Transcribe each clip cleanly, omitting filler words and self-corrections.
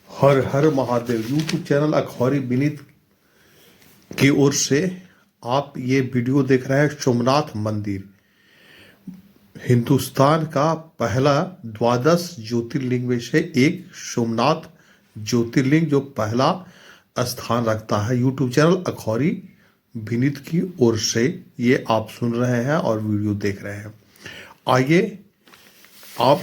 हर हर Mahadev. YouTube channel Akhouri Vineet की ओर से आप ये वीडियो देख रहे हैं। सोमनाथ मंदिर हिंदुस्तान का पहला द्वादश ज्योतिर्लिंग में से एक सोमनाथ ज्योतिर्लिंग जो पहला स्थान रखता है। यूट्यूब चैनल अखौरी विनीत की ओर से ये आप सुन रहे हैं और वीडियो देख रहे हैं। आइए, आप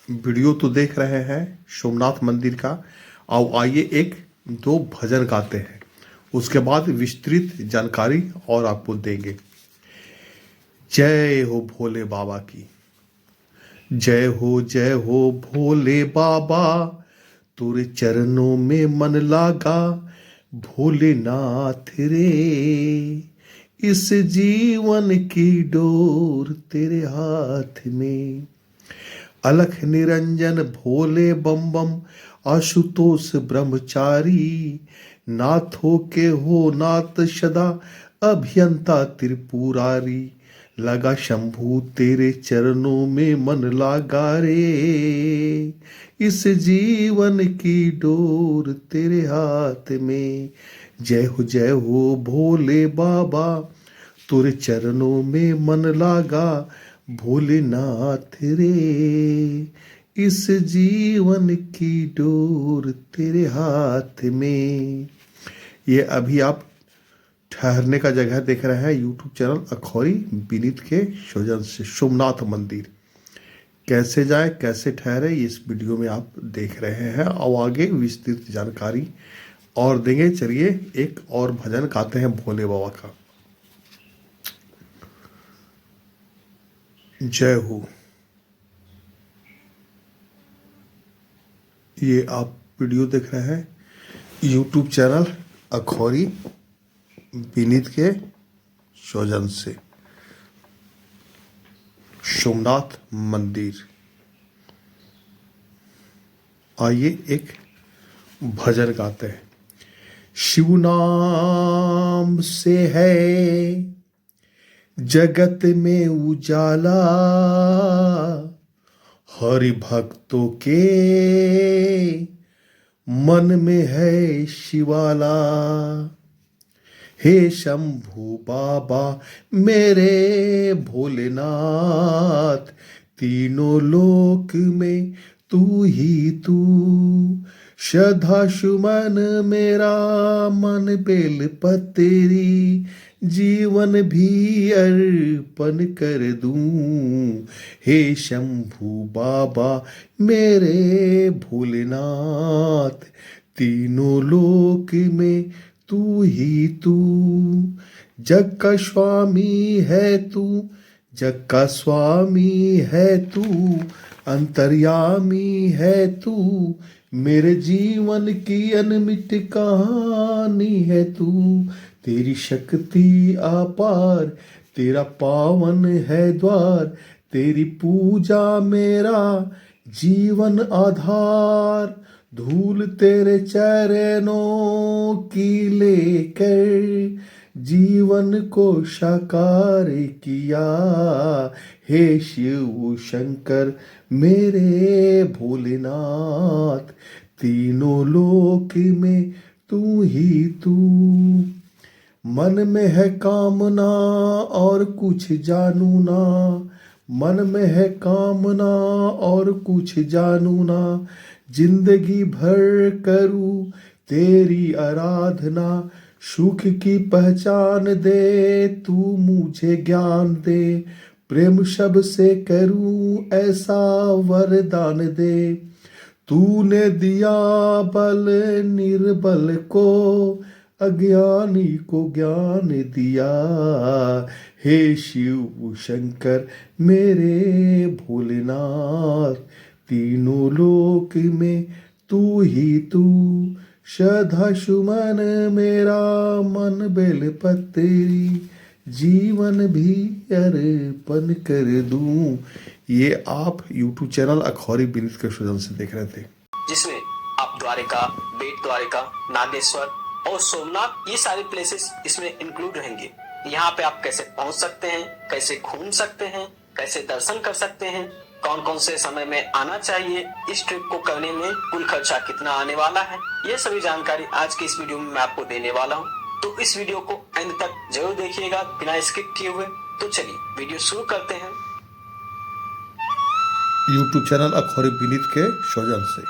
वीडियो तो देख रहे हैं सोमनाथ मंदिर का। और आइए एक दो भजन गाते हैं, उसके बाद विस्तृत जानकारी और आपको देंगे। जय हो भोले बाबा की। जय हो भोले बाबा, तेरे चरणों में मन लागा। भोलेनाथ रे, इस जीवन की डोर तेरे हाथ में। अलख निरंजन भोले बम बम, आशुतोष ब्रह्मचारी। नाथों के हो नाथ सदा, अभियंता त्रिपुरारी। लगा शंभू तेरे चरणों में मन लागा रे, इस जीवन की डोर तेरे हाथ में। जय हो भोले बाबा, तेरे चरणों में मन लागा। भोलेनाथ रे, इस जीवन की डोर तेरे हाथ में। ये अभी आप ठहरने का जगह देख रहे हैं यूट्यूब चैनल अखौरी विनीत के सौजन्य से। सोमनाथ मंदिर कैसे जाए, कैसे ठहरे, इस वीडियो में आप देख रहे हैं और आगे विस्तृत जानकारी और देंगे। चलिए एक और भजन गाते हैं भोले बाबा का। जय हो। ये आप वीडियो देख रहे हैं यूट्यूब चैनल अखौरी विनीत के सौजन्य से। सोमनाथ मंदिर। आइए एक भजन गाते हैं। शिव नाम से है जगत में उजाला, हरि भक्तों के मन में है शिवाला। हे शंभू बाबा मेरे भोलेनाथ, तीनों लोक में तू ही तू। श्रद्धा सुमन मेरा मन बेल पतेरी, जीवन भी अर्पण कर दूं। हे शंभू बाबा मेरे भोलेनाथ, तीनों लोक में तू ही तू। जग का स्वामी है तू, जग का स्वामी है तू। अंतर्यामी है तू, मेरे जीवन की अनमिट कहानी है तू। तेरी शक्ति अपार, तेरा पावन है द्वार। तेरी पूजा मेरा जीवन आधार। धूल तेरे चरणों की लेकर जीवन को साकार किया। हे शिव शंकर मेरे भोलेनाथ, तीनों लोक में तू ही तू। मन में है कामना और कुछ जानू ना, मन में है कामना और कुछ जानू ना। जिंदगी भर करूं तेरी आराधना, सुख की पहचान दे तू मुझे ज्ञान दे। प्रेम शब्द से करूं ऐसा वरदान दे। तूने दिया बल निर्बल को, अज्ञानी को ज्ञान दिया। हे शिव शंकर मेरे भोलेनाथ, तीनों लोक में तू ही तू। श्रद्धा सुमन मेरा मन बेल पतेरी, जीवन भी अर्पण कर दूं। ये आप यूट्यूब चैनल अखौरी विनीत के सौजन्य से देख रहे थे, जिसमें आप द्वारिका, बेट द्वारिका, नागेश्वर और सोमनाथ, ये सारे प्लेसेस इसमें इंक्लूड रहेंगे। यहाँ पे आप कैसे पहुंच सकते हैं, कैसे घूम सकते हैं, कैसे दर्शन कर सकते हैं, कौन कौन से समय में आना चाहिए, इस ट्रिप को करने में कुल खर्चा कितना आने वाला है, ये सभी जानकारी आज के इस वीडियो में मैं आपको देने वाला हूँ। तो इस वीडियो को अंत तक जरूर देखिएगा बिना स्किप किए हुए। तो चलिए वीडियो शुरू करते हैं। यूट्यूब चैनल अखबारी विनीत के सौजन से।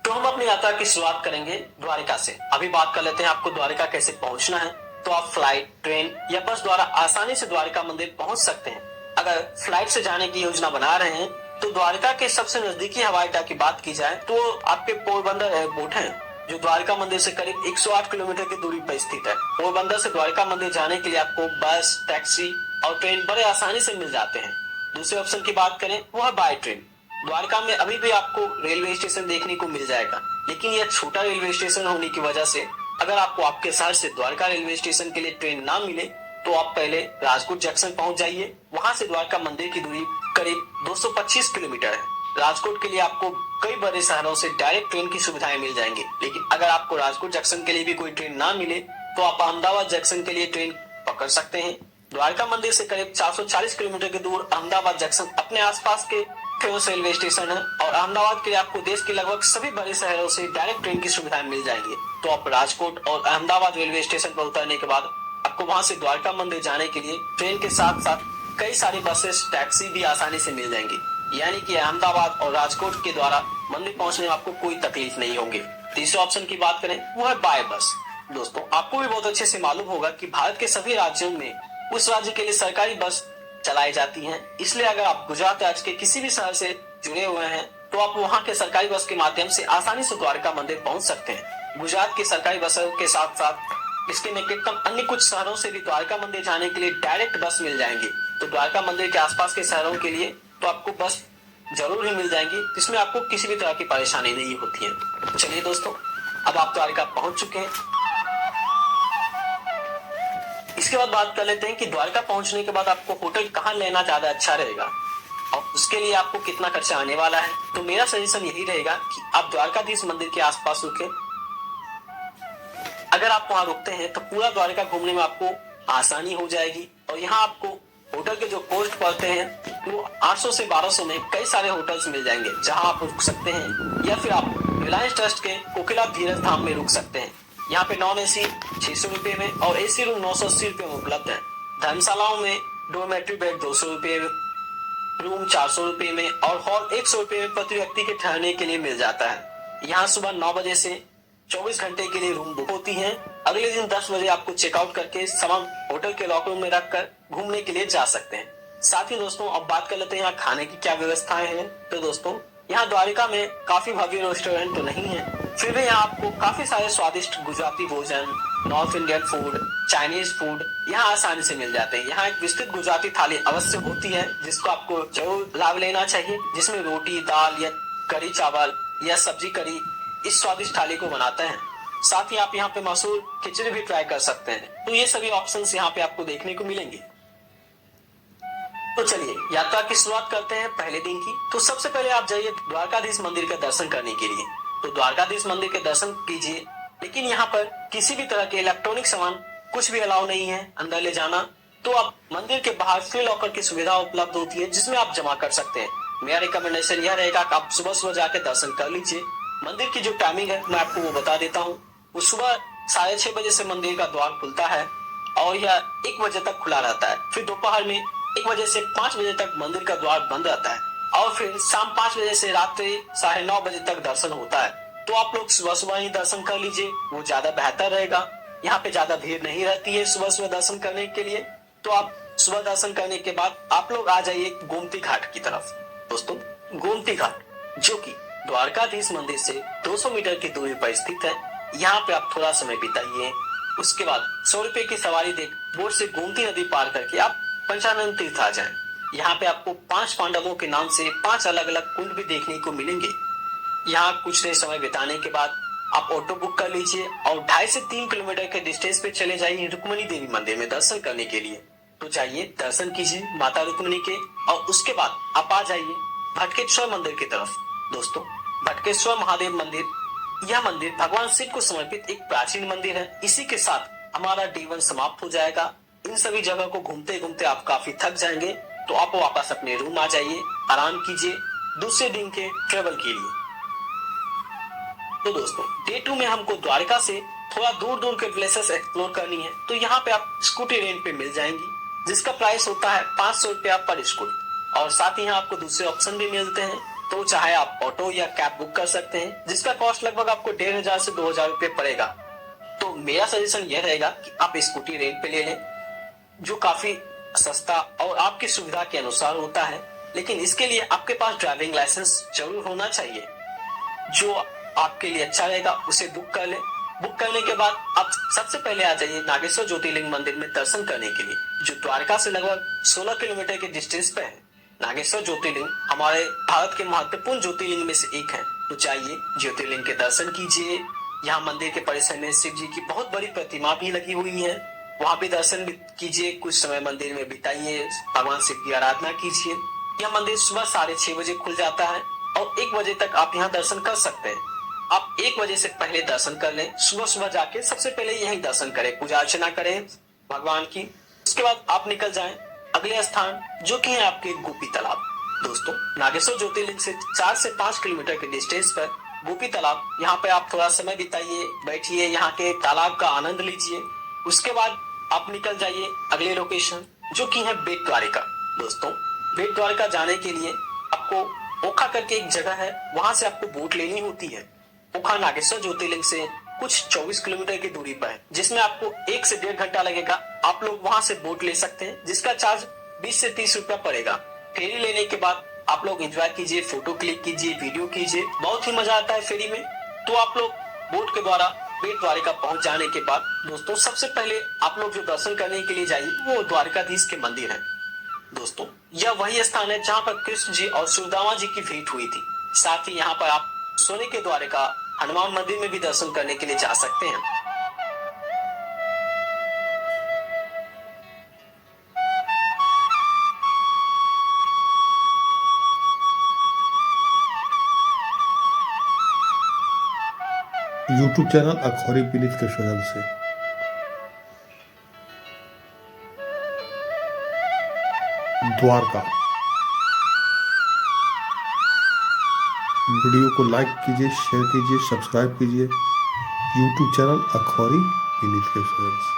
तो हम अपनी यात्रा की शुरुआत करेंगे द्वारिका से। अभी बात कर लेते हैं आपको द्वारिका कैसे पहुंचना है। तो आप फ्लाइट, ट्रेन या बस द्वारा आसानी से द्वारिका मंदिर पहुंच सकते हैं। अगर फ्लाइट से जाने की योजना बना रहे हैं तो द्वारिका के सबसे नजदीकी हवाई अड्डा की बात की जाए तो आपके पोरबंदर एयरपोर्ट है, जो द्वारिका मंदिर से करीब 108 किलोमीटर की दूरी पर स्थित है। पोरबंदर से द्वारिका मंदिर जाने के लिए आपको बस, टैक्सी और ट्रेन बड़े आसानी से मिल जाते हैं। दूसरे ऑप्शन की बात करें वो है बाय ट्रेन। द्वारका में अभी भी आपको रेलवे स्टेशन देखने को मिल जाएगा, लेकिन यह छोटा रेलवे स्टेशन होने की वजह से अगर आपको आपके शहर से द्वारका रेलवे स्टेशन के लिए ट्रेन ना मिले तो आप पहले राजकोट जंक्शन पहुंच जाइए। वहां से द्वारका मंदिर की दूरी करीब 225 किलोमीटर है। राजकोट के लिए आपको कई बड़े शहरों से डायरेक्ट ट्रेन की सुविधाएं मिल जाएंगी, लेकिन अगर आपको राजकोट जंक्शन के लिए भी कोई ट्रेन ना मिले तो आप अहमदाबाद जंक्शन के लिए ट्रेन पकड़ सकते हैं। द्वारका मंदिर से करीब 440 किलोमीटर के दूर अहमदाबाद जंक्शन अपने आसपास के फेमस रेलवे स्टेशन है और अहमदाबाद के लिए आपको देश के लगभग सभी बड़े शहरों से डायरेक्ट ट्रेन की सुविधाएं मिल जाएंगी। तो आप राजकोट और अहमदाबाद रेलवे स्टेशन पर उतरने के बाद आपको वहां से द्वारका मंदिर जाने के लिए ट्रेन के साथ साथ कई सारी बसेस, टैक्सी भी आसानी से मिल जाएंगी। यानी कि अहमदाबाद और राजकोट के द्वारा मंदिर पहुंचने में आपको कोई तकलीफ नहीं होगी। तीसरे ऑप्शन की बात करें वो है बाय बस। दोस्तों आपको भी बहुत अच्छे से मालूम होगा कि भारत के सभी राज्यों में उस राज्य के लिए सरकारी बस चलाई जाती हैं। इसलिए अगर आप गुजरात राज्य के किसी भी शहर से जुड़े हुए हैं तो आप वहां के सरकारी बस के माध्यम से आसानी से द्वारका मंदिर पहुंच सकते हैं। गुजरात की सरकारी बसों के साथ साथ इसके निकटतम अन्य कुछ शहरों से भी द्वारका मंदिर जाने के लिए डायरेक्ट बस मिल जाएंगी। तो द्वारका मंदिर के आसपास के शहरों के लिए तो आपको बस जरूर ही मिल जाएंगी, जिसमें आपको किसी भी तरह की परेशानी नहीं होती है। चलिए दोस्तों, अब आप द्वारका पहुंच चुके हैं। इसके बाद बात कर लेते हैं कि द्वारका पहुंचने के बाद आपको होटल कहाँ लेना ज्यादा अच्छा रहेगा और उसके लिए आपको कितना खर्चा आने वाला है। तो मेरा सजेशन यही रहेगा कि आप द्वारकाधीश मंदिर के आसपास रुके। अगर आप वहां रुकते हैं तो पूरा द्वारका घूमने में आपको आसानी हो जाएगी और यहाँ आपको होटल के जो कॉस्ट पड़ते हैं वो 800 से 1200 में कई सारे होटल्स मिल जाएंगे, जहां आप रुक सकते हैं या फिर आप रिलायंस ट्रस्ट के कोकिला धीरज धाम में रुक सकते हैं। यहाँ पे नॉन एसी 600 रुपए में और एसी रूम 980 रुपए में उपलब्ध है। धर्मशालाओं में डोरमेट्री बेड 200 रुपए, रूम 400 रुपए में और हॉल 100 रुपए में प्रति व्यक्ति के ठहरने के लिए मिल जाता है। यहाँ सुबह 9 बजे से 24 घंटे के लिए रूम बुक होती हैं। अगले दिन 10 बजे आपको चेकआउट करके सामान होटल के लॉकर में रखकर घूमने के लिए जा सकते हैं। साथ ही दोस्तों अब बात कर लेते हैं यहाँ खाने की क्या व्यवस्थाएं हैं। तो दोस्तों यहाँ द्वारिका में काफी भव्य रेस्टोरेंट तो नहीं है, फिर भी यहाँ आपको काफी सारे स्वादिष्ट गुजराती भोजन, north Indian food, Chinese food यहाँ आसानी से मिल जाते हैं। यहाँ एक विस्तृत गुजराती थाली अवश्य होती है जिसको आपको जरूर लाभ लेना चाहिए, जिसमें रोटी, दाल या कड़ी चावल या सब्जी करी इस स्वादिष्ट थाली को बनाते हैं। साथ ही आप यहाँ पे मशहूर खिचड़ी भी ट्राई कर सकते हैं। तो ये सभी ऑप्शंस यहाँ पे आपको देखने को मिलेंगे। तो चलिए यात्रा की शुरुआत करते हैं पहले दिन की। तो सबसे पहले आप जाइए द्वारकाधीश मंदिर का दर्शन करने के लिए। तो द्वारकाधीश मंदिर के दर्शन कीजिए, लेकिन यहाँ पर किसी भी तरह के इलेक्ट्रॉनिक सामान कुछ भी अलाउ नहीं है अंदर ले जाना। तो आप मंदिर के बाहर फ्री लॉकर की सुविधा उपलब्ध होती है जिसमें आप जमा कर सकते हैं। मेरा रिकमेंडेशन यह रहेगा कि आप सुबह सुबह जाकर दर्शन कर लीजिए। मंदिर की जो टाइमिंग है मैं आपको वो बता देता हूँ। वो सुबह 6:30 बजे से मंदिर का द्वार खुलता है और यह 1 बजे तक खुला रहता है। फिर दोपहर में 1 बजे से 5 बजे तक मंदिर का द्वार बंद रहता है और फिर शाम 5 बजे से रात्रि 9:30 बजे तक दर्शन होता है। तो आप लोग सुबह सुबह ही दर्शन कर लीजिए, वो ज्यादा बेहतर रहेगा। यहाँ पे ज्यादा भीड़ नहीं रहती है सुबह सुबह दर्शन करने के लिए। तो आप सुबह दर्शन करने के बाद आप लोग आ जाइए गोमती घाट की तरफ। दोस्तों गोमती घाट जो कि द्वारकाधीश मंदिर से 200 मीटर की दूरी पर स्थित है, यहाँ पे आप थोड़ा समय बिताइए। उसके बाद 100 रुपए की सवारी देख बोट से गोमती नदी पार करके आप पंचानन तीर्थ आ जाएं। यहाँ पे आपको 5 पांडवों के नाम से 5 अलग अलग कुंड भी देखने को मिलेंगे। यहाँ कुछ देर समय बिताने के बाद आप ऑटो बुक कर लीजिए और 2.5 से 3 किलोमीटर के डिस्टेंस पे चले जाइए रुक्मणी देवी मंदिर में दर्शन करने के लिए। तो जाइए दर्शन कीजिए माता रुक्मणी के और उसके बाद आप आ जाइए भटकेश्वर मंदिर की तरफ। दोस्तों भटकेश्वर महादेव मंदिर, यह मंदिर भगवान शिव को समर्पित एक प्राचीन मंदिर है। इसी के साथ हमारा D1 समाप्त हो जाएगा। इन सभी जगह को घूमते घूमते आप काफी थक जाएंगे, तो आप वापस अपने रूम आ जाइए, आराम कीजिए दूसरे दिन के ट्रेवल के लिए। तो दोस्तों डे 2 में हमको द्वारका से थोड़ा दूर दूर के प्लेसेस एक्सप्लोर करनी है, तो यहाँ पे आप स्कूटी रेंट पे मिल जाएंगी, जिसका प्राइस होता है 500 रुपया पर स्कूटी। और साथ ही यहाँ आपको दूसरे ऑप्शन भी मिलते हैं, तो चाहे आप ऑटो या कैब बुक कर सकते हैं, जिसका कॉस्ट लगभग आपको 1500 से 2000 रुपये पड़ेगा। तो मेरा सजेशन यह रहेगा कि आप स्कूटी रेंट पे ले लें, जो काफी सस्ता और आपकी सुविधा के अनुसार होता है। लेकिन इसके लिए आपके पास ड्राइविंग लाइसेंस जरूर होना चाहिए, जो आपके लिए अच्छा रहेगा, उसे बुक कर ले। बुक करने के बाद आप सबसे पहले आ जाइए नागेश्वर ज्योतिर्लिंग मंदिर में दर्शन करने के लिए, जो द्वारका से लगभग 16 किलोमीटर के डिस्टेंस पे है। नागेश्वर ज्योतिर्लिंग हमारे भारत के महत्वपूर्ण ज्योतिर्लिंग में से एक है। तो जाइए ज्योतिर्लिंग के दर्शन कीजिए। यहाँ मंदिर के परिसर में शिव जी की बहुत बड़ी प्रतिमा भी लगी हुई है, वहाँ भी दर्शन कीजिए, कुछ समय मंदिर में बिताइए, भगवान शिव की आराधना कीजिए। यह मंदिर सुबह 6:30 बजे खुल जाता है और 1 बजे तक आप यहाँ दर्शन कर सकते हैं। आप 1 बजे से पहले दर्शन कर लें, सुबह सुबह जाके सबसे पहले यही दर्शन करें, पूजा अर्चना करें भगवान की। उसके बाद आप निकल जाएं अगले स्थान, जो कि है आपके गोपी तालाब। दोस्तों नागेश्वर ज्योतिर्लिंग से 4 से 5 किलोमीटर के डिस्टेंस पर गोपी तालाब, यहाँ पे आप थोड़ा समय बिताइए, बैठिए, यहाँ के तालाब का आनंद लीजिए। उसके बाद आप निकल जाइए अगले लोकेशन, जो कि है बेट द्वारिका। दोस्तों बेट द्वारिका जाने के लिए आपको ओखा करके एक जगह है, वहां से आपको बोट लेनी होती है। ओखा नागेश्वर ज्योतिर्लिंग से कुछ 24 किलोमीटर की दूरी पर है, जिसमें आपको 1 से 1.5 घंटा लगेगा। आप लोग वहां से बोट ले सकते हैं, जिसका चार्ज 20 से 30 रुपया पड़ेगा। फेरी लेने के बाद आप लोग एंजॉय कीजिए, फोटो क्लिक कीजिए, वीडियो कीजिए, बहुत ही मजा आता है फेरी में। तो आप लोग बोट के द्वारा बेट द्वारिका पहुंच जाने के बाद दोस्तों सबसे पहले आप लोग जो दर्शन करने के लिए जाइए वो द्वारकाधीश के मंदिर है। दोस्तों यह वही स्थान है जहाँ पर कृष्ण जी और सुदामा जी की भेंट हुई थी। साथ ही यहाँ पर आप सोने के द्वारिका हनुमान मंदिर में भी दर्शन करने के लिए जा सकते हैं। यूट्यूब चैनल अखौरी विनीत के चैनल से द्वारका वीडियो को लाइक कीजिए, शेयर कीजिए, सब्सक्राइब कीजिए यूट्यूब चैनल अखौरी विनीत के चैनल से।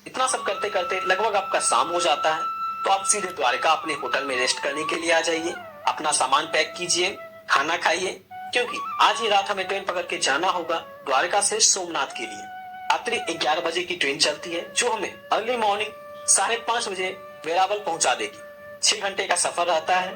इतना सब करते करते लगभग आपका शाम हो जाता है, तो आप सीधे द्वारका अपने होटल में रेस्ट करने के लिए आ जाइए। अपना सामान पैक कीजिए, खाना खाइए, क्योंकि आज ही रात हमें ट्रेन पकड़ के जाना होगा द्वारका से सोमनाथ के लिए। रात्रि 11 बजे की ट्रेन चलती है, जो हमें अर्ली मॉर्निंग 5:30 बजे वेरावल पहुंचा देगी। 6 घंटे का सफर रहता है।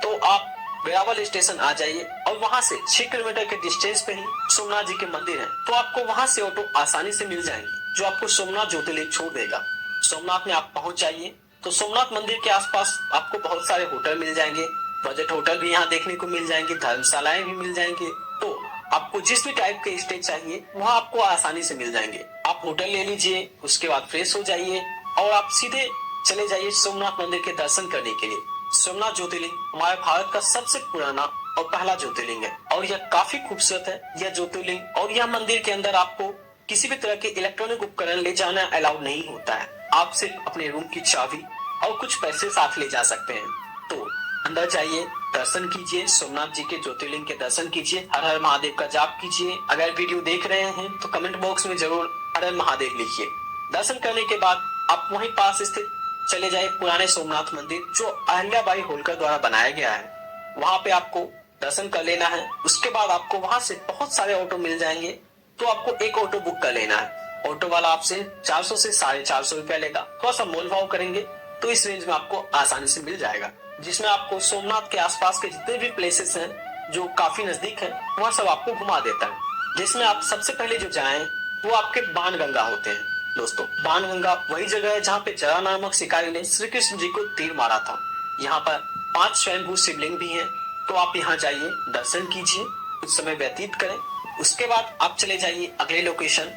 तो आप वेरावल स्टेशन आ जाइए और वहां से 6 किलोमीटर के डिस्टेंस पे ही सोमनाथ जी के मंदिर है, तो आपको वहां से ऑटो आसानी से मिल जाएंगे, जो आपको सोमनाथ ज्योतिर्लिंग छोड़ देगा। सोमनाथ में आप पहुंच जाइए तो सोमनाथ मंदिर के आसपास आपको बहुत सारे होटल मिल जाएंगे, बजट होटल भी यहाँ देखने को मिल जाएंगे, धर्मशालाएं भी मिल जाएंगे। तो आपको जिस भी टाइप के स्टे चाहिए वहाँ आपको आसानी से मिल जाएंगे। आप होटल ले लीजिए, उसके बाद फ्रेश हो जाइए और आप सीधे चले जाइए सोमनाथ मंदिर के दर्शन करने के लिए। सोमनाथ ज्योतिर्लिंग हमारे भारत का सबसे पुराना और पहला ज्योतिर्लिंग है और यह काफी खूबसूरत है यह ज्योतिर्लिंग। और यह मंदिर के अंदर आपको किसी भी तरह के इलेक्ट्रॉनिक उपकरण ले जाना अलाउड नहीं होता है। आप सिर्फ अपने रूम की चाबी और कुछ पैसे साथ ले जा सकते हैं। तो अंदर जाइए, दर्शन कीजिए, सोमनाथ जी के ज्योतिर्लिंग के दर्शन कीजिए, हर हर महादेव का जाप कीजिए। अगर वीडियो देख रहे हैं तो कमेंट बॉक्स में जरूर हर हर महादेव लिखिए। दर्शन करने के बाद आप वहीं पास स्थित चले जाए पुराने सोमनाथ मंदिर, जो अहिल्याबाई होलकर द्वारा बनाया गया है, वहां पे आपको दर्शन कर लेना है। उसके बाद आपको वहां से बहुत सारे ऑटो मिल जाएंगे, तो आपको एक ऑटो बुक कर लेना है। ऑटो वाला आपसे 400 से 450 रुपया लेगा, थोड़ा सा मोल भाव करेंगे तो इस रेंज में आपको आसानी से मिल जाएगा, जिसमें आपको सोमनाथ के आसपास के जितने भी प्लेसेस हैं जो काफी नजदीक है वहाँ सब आपको घुमा देता है। जिसमें आप सबसे पहले जो जाएं वो आपके बाणगंगा होते हैं। दोस्तों बाणगंगा वही जगह है जहाँ पे जरा नामक शिकारी ने श्री कृष्ण जी को तीर मारा था। यहाँ पर 5 स्वयंभू शिवलिंग भी हैं, तो आप यहाँ जाइए, दर्शन कीजिए, कुछ समय व्यतीत करें। उसके बाद आप चले जाइए अगले लोकेशन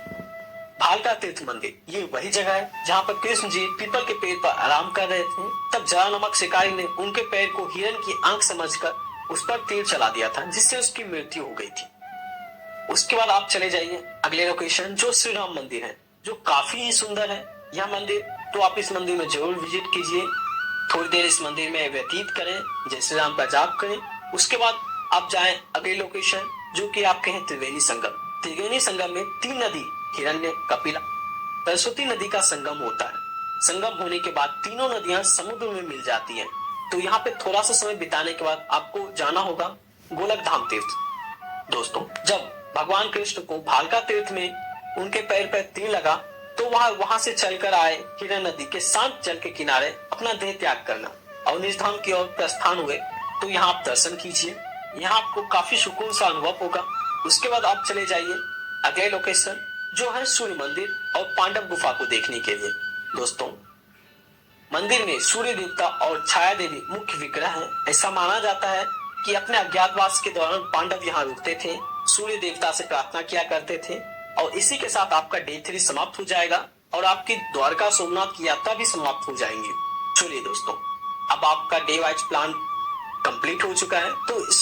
भालका तीर्थ मंदिर। ये वही जगह है जहाँ पर कृष्ण जी पीपल के पेड़ पर आराम कर रहे थे, तब जरा नामक शिकारी ने उनके पैर को हिरण की आंख समझकर उस पर तीर चला दिया था, जिससे उसकी मृत्यु हो गई थी। उसके बाद आप चले जाइए अगले लोकेशन जो श्री राम मंदिर है, जो काफी ही सुंदर है। यह मंदिर तो आप इस मंदिर में जरूर विजिट कीजिए। थोड़ी देर इस मंदिर में व्यतीत करें, जय श्री राम का जाप करें। उसके बाद आप जाएं अगले लोकेशन, जो कि आपके हैं त्रिवेणी संगम। त्रिवेणी संगम में 3 नदी हिरण्य, कपिला, सरस्वती नदी का संगम होता है। संगम होने के बाद तीनों नदियां समुद्र में मिल जाती हैं। तो यहाँ पे थोड़ा सा समय बिताने के बाद आपको जाना होगा गोलक धाम तीर्थ। दोस्तों, जब भगवान कृष्ण को भालका तीर्थ में उनके पैर पर तीर लगा, तो वहां से चलकर आए हिरण नदी के शांत जल के किनारे अपना देह त्याग करना और निज धाम की ओर प्रस्थान हुए। तो यहाँ आप दर्शन कीजिए, यहाँ आपको काफी सुकून सा अनुभव होगा। उसके बाद आप चले जाइए अगले लोकेशन, जो है सूर्य मंदिर और पांडव गुफा को देखने के लिए। दोस्तों, मंदिर में सूर्य देवता और छाया देवी मुख्य विग्रह है। ऐसा माना जाता है कि अपने अज्ञातवास के दौरान पांडव यहाँ रुकते थे, सूर्य देवता से प्रार्थना किया करते थे। और इसी के साथ आपका डे 3 समाप्त हो जाएगा और आपकी द्वारका सोमनाथ की यात्रा भी समाप्त हो जाएंगी। चलिए दोस्तों, अब आपका डे वाइज प्लान कंप्लीट हो चुका है। तो इस